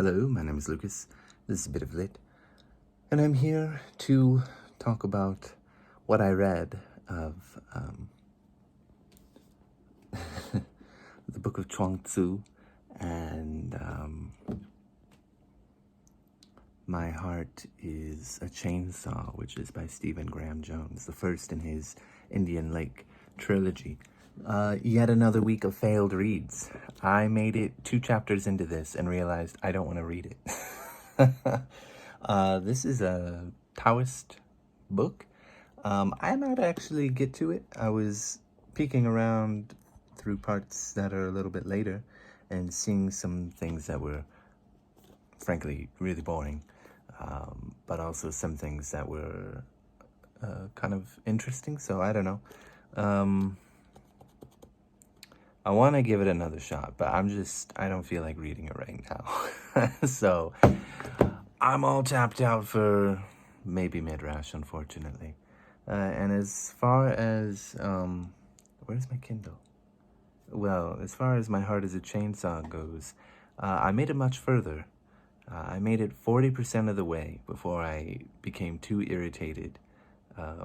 Hello, my name is Lucas. This is a bit of lit, and I'm here to talk about what I read of the book of Chuang Tzu and My Heart is a Chainsaw, which is by Stephen Graham Jones, the first in his Indian Lake trilogy. Yet another week of failed reads. I made it 2 chapters into this and realized I don't want to read it. This is a Taoist book. I might actually get to it. I was peeking around through parts that are a little bit later and seeing some things that were, frankly, really boring, but also some things that were kind of interesting, so I don't know. I want to give it another shot, but I don't feel like reading it right now. So I'm all tapped out for maybe Midrash, unfortunately. And as far as, where's my Kindle? Well, as far as My Heart is a Chainsaw goes, I made it much further. I made it 40% of the way before I became too irritated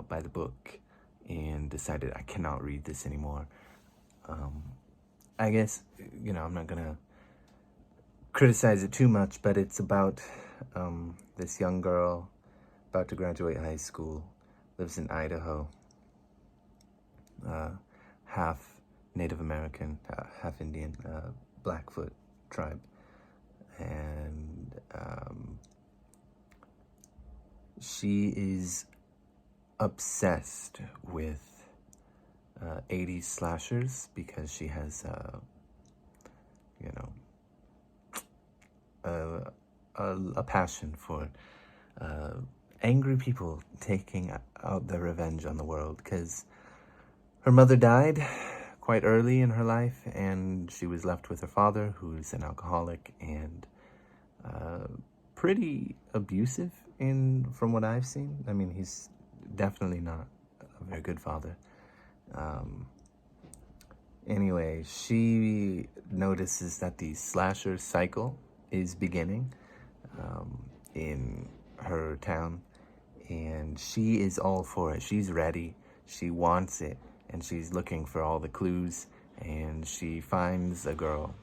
by the book and decided I cannot read this anymore. I guess, I'm not gonna criticize it too much, but it's about this young girl about to graduate high school, lives in Idaho, half Native American, half Indian, Blackfoot tribe, and she is obsessed with 80s slashers because she has, a passion for angry people taking out their revenge on the world, because her mother died quite early in her life and she was left with her father, who's an alcoholic and pretty abusive from what I've seen. I mean, he's definitely not a very good father. Anyway, she notices that the slasher cycle is beginning in her town, and she is all for it. She's ready, she wants it, and she's looking for all the clues, and she finds a girl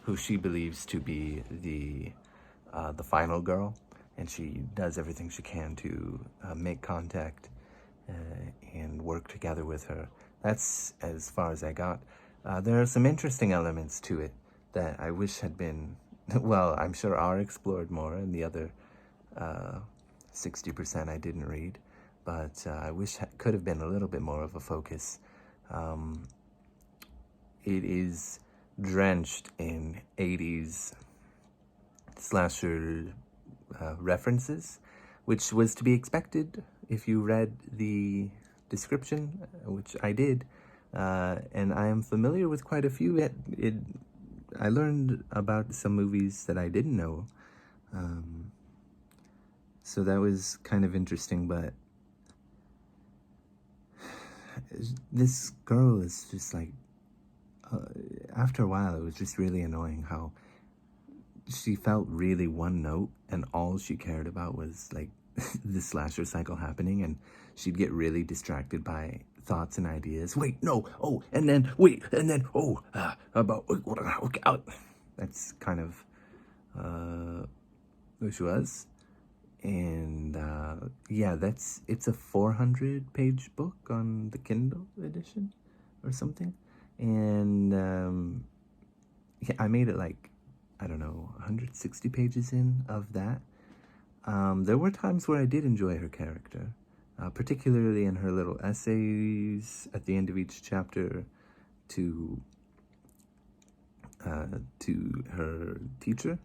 who she believes to be the final girl, and she does everything she can to make contact and work together with her. That's as far as I got. There are some interesting elements to it that I wish had been, well, I'm sure are explored more, and the other 60% I didn't read, but I wish could have been a little bit more of a focus. It is drenched in 80s slasher references, which was to be expected if you read the description, which I did, and I am familiar with quite a few. I learned about some movies that I didn't know, so that was kind of interesting, but this girl is just like, after a while, it was just really annoying how she felt really one note, and all she cared about was like the slasher cycle happening, and she'd get really distracted by thoughts and ideas. Wait, no, oh, and then wait, and then oh, okay, that's kind of who she was. And yeah, it's a 400-page book on the Kindle edition or something, and yeah, I made it like, I don't know, 160 pages in of that. There were times where I did enjoy her character, particularly in her little essays at the end of each chapter to her teacher.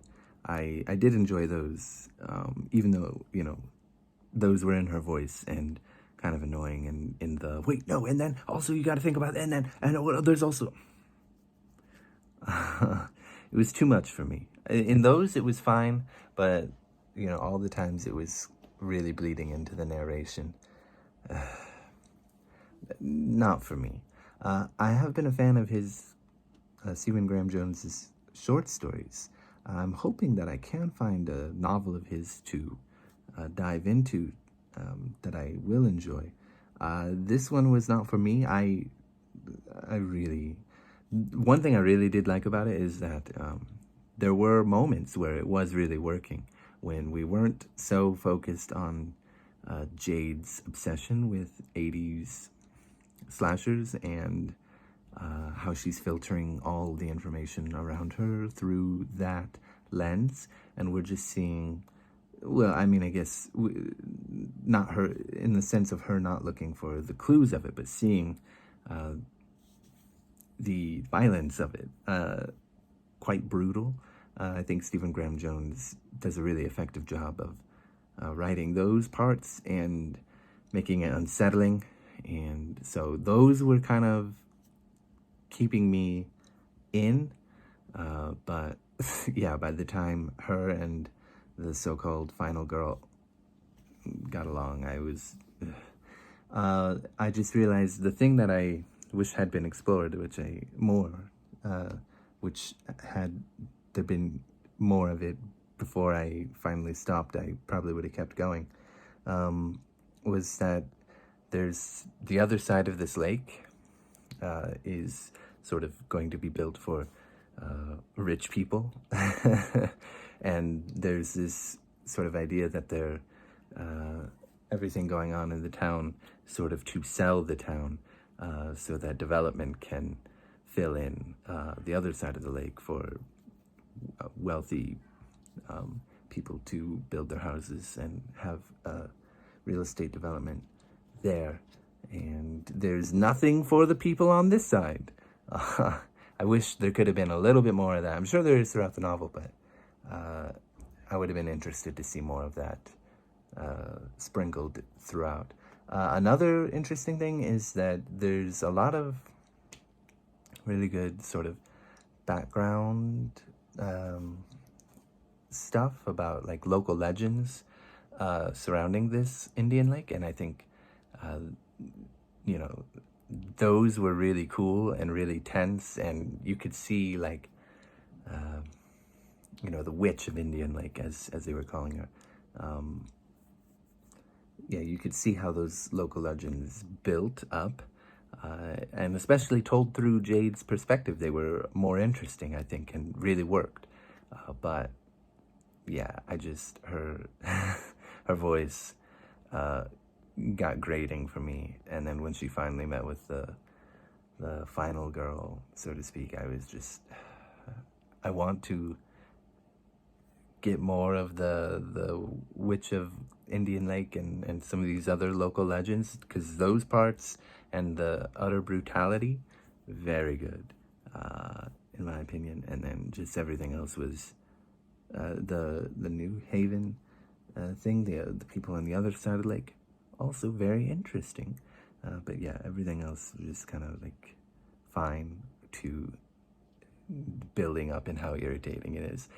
I did enjoy those, even though, those were in her voice and kind of annoying, and in the, wait, no, and then also you got to think about, and then, and there's also, it was too much for me. In those, it was fine, but, all the times it was really bleeding into the narration. Not for me. I have been a fan of his, Stephen Graham Jones's short stories. I'm hoping that I can find a novel of his to dive into that I will enjoy. This one was not for me. One thing I really did like about it is that there were moments where it was really working, when we weren't so focused on Jade's obsession with 80s slashers and how she's filtering all the information around her through that lens, and we're just seeing, well, I mean, I guess not her in the sense of her not looking for the clues of it, but seeing the violence of it, quite brutal. I think Stephen Graham Jones does a really effective job of writing those parts and making it unsettling, and so those were kind of keeping me in, but yeah, by the time her and the so-called final girl got along, I just realized the thing that I wish had been explored, which had there been more of it before I finally stopped, I probably would have kept going, was that there's the other side of this lake is sort of going to be built for rich people. And there's this sort of idea that everything going on in the town sort of to sell the town so that development can fill in the other side of the lake for wealthy people to build their houses and have real estate development there. And there's nothing for the people on this side. I wish there could have been a little bit more of that. I'm sure there is throughout the novel, but I would have been interested to see more of that sprinkled throughout. Another interesting thing is that there's a lot of really good sort of background stuff about like local legends surrounding this Indian lake, and I think those were really cool and really tense, and you could see like the witch of Indian Lake, as they were calling her. You could see how those local legends built up, and especially told through Jade's perspective, they were more interesting, I think, and really worked. But yeah, her her voice got grating for me, and then when she finally met with the final girl, so to speak, I want to get more of the witch of Indian Lake and some of these other local legends, because those parts and the utter brutality, very good, in my opinion. And then just everything else was the New Haven thing, the people on the other side of the lake, also very interesting. But yeah, everything else was just kind of like fine to building up and how irritating it is.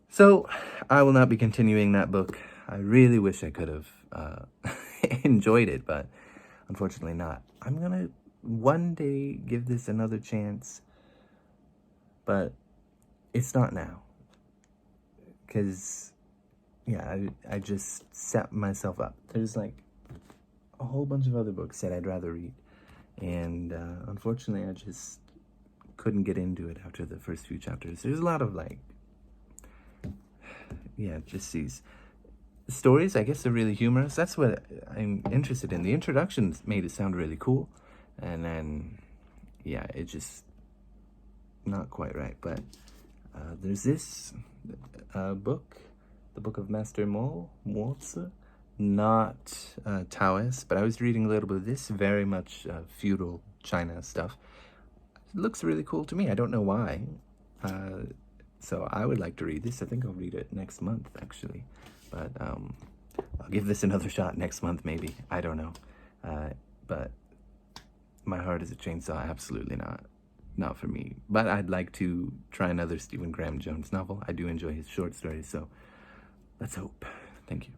So I will not be continuing that book. I really wish I could have enjoyed it, but unfortunately not. I'm gonna one day give this another chance, but it's not now. Because, yeah, I just set myself up. There's like a whole bunch of other books that I'd rather read, and unfortunately I just couldn't get into it after the first few chapters. There's a lot of like, just these stories, I guess they're really humorous. That's what I'm interested in. The introductions made it sound really cool, and then it just not quite right. But there's this book, the Book of Master Mo Tzu, not Taoist, but I was reading a little bit of this, very much feudal China stuff. It looks really cool to me. I don't know why. So I would like to read this. I think I'll read it next month, actually. But I'll give this another shot next month, maybe. I don't know. But My Heart is a Chainsaw, absolutely not for me. But I'd like to try another Stephen Graham Jones novel. I do enjoy his short stories, so let's hope. Thank you.